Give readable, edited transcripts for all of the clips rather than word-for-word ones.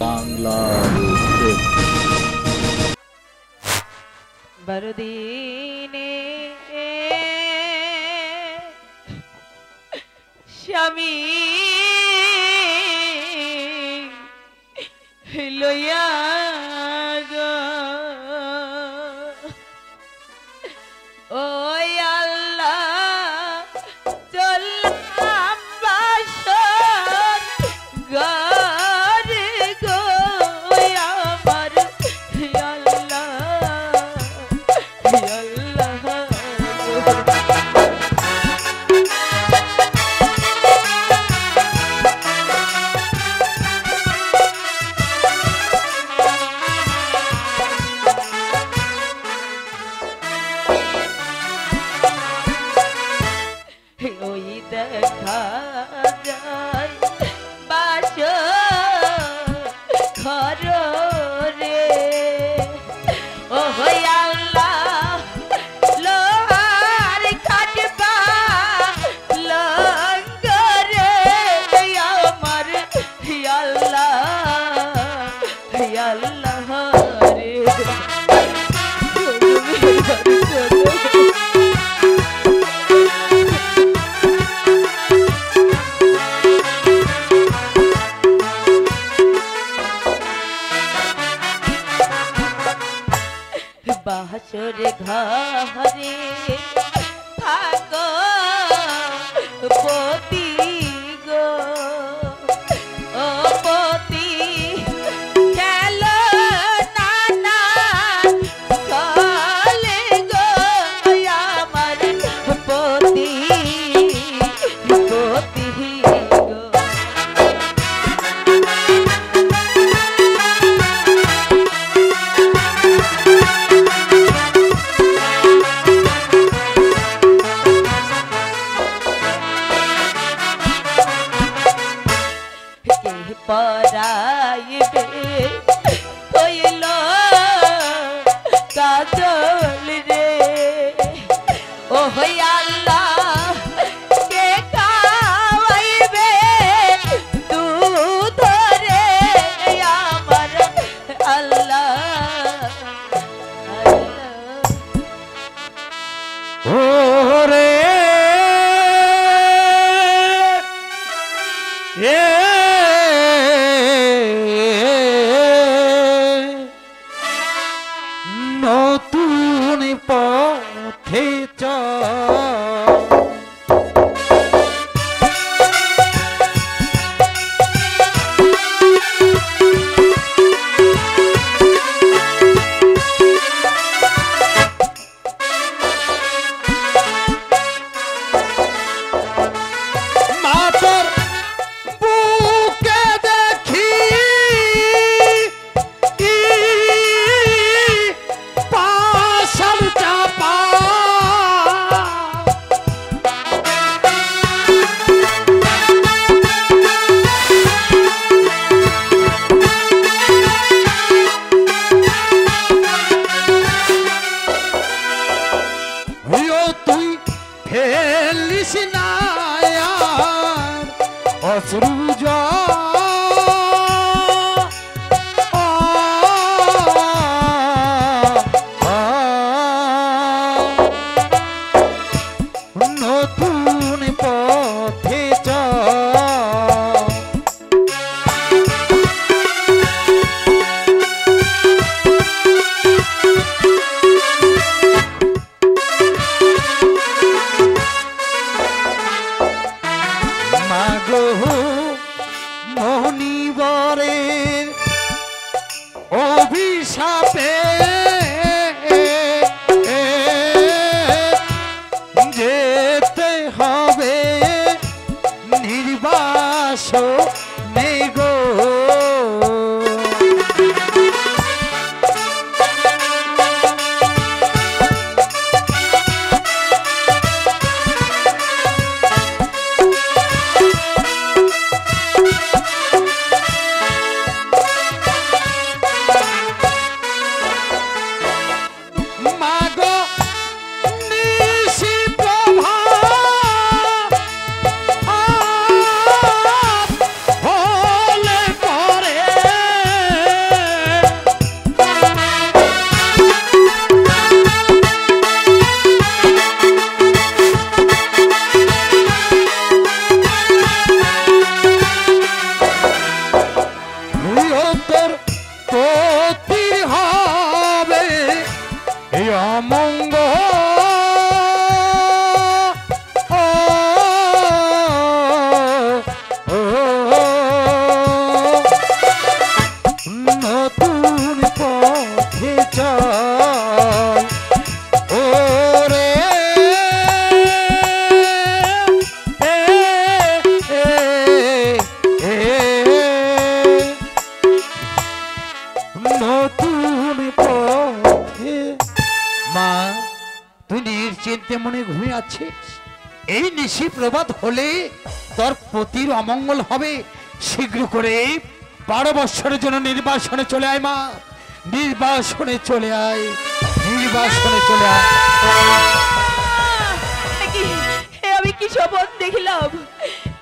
বাংলা বড়দিনে স্বামী লইয়া গো ওই আল্লাহ চললাম বাসর ঘরে গো আমার আল্লাহ ওই দেখা যায় বাসর ঘর রে ও হই আল্লাহ লোহার কাটবা লঙ্গরে আমার আল্লাহ রে বাসরে ঘরে থাকো পতি গো ও পতি খেলো নানা চলে গো আমার পতি পতি গো পরাইবে হইল কাজল রে ও হই আল্লাহ কে খাওয়াইবে দুধ রে আমার আল্লাহ ওরে নতুন পথে মাতার বুকে দেখি পাশাল চাপা তুই ফেলিস না অশ্রু নতুন পথে মাগো মনিবরের অভিশাপে যেতে হবে নির্বাসনে গো মা তুই নিশ্চিন্তে মনে ঘুমিয়ে আছিস? এই নিশি প্রভাত হলে তোর পতির অমঙ্গল হবে। শীঘ্র করে 12 বৎসরের জন্য নির্বাসনে চলে আয় মা, নির্বাসনে চলে আয়, নির্বাসনে চলে আয়। কি আমি কি স্বপ্ন দেখিলাম?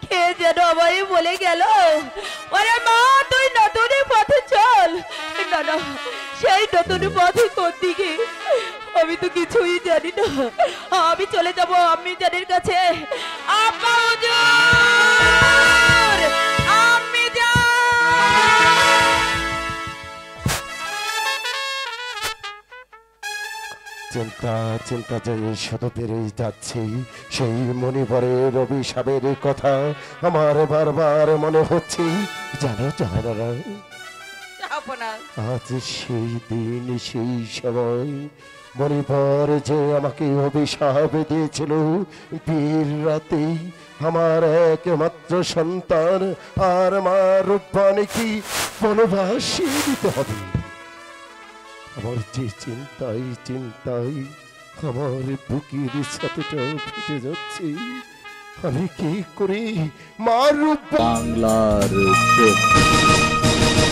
কে যেন আমায় বলে গেল, ওরে মা তুই নতুন পথে চল। না না, সেই নতুন পথে কোন দিকে আমি তো কিছুই জানি না। আমি চলে যাব আমি জানির কাছে। আপা হুজুর, আমি যা চিন্তা চিন্তা যে শুধু বেড়েই যাচ্ছে। সেই মণিবরের অভিশাপের কথা আমার বারবার মনে হচ্ছে। জানো জাহানারা, আপনা আজ সেই দিন সেই সময় মণিবর যে আমাকে অভিশাপ দিয়েছিল। বীর রাতে আমার একমাত্র সন্তান আর আমার রূপবাণীকে বনবাসে দিতে হবে। আমার যে চিন্তায় চিন্তায় আমার বুকের ছাতিটা ফেটে যাচ্ছে। আমি কি করি? মার বাংলার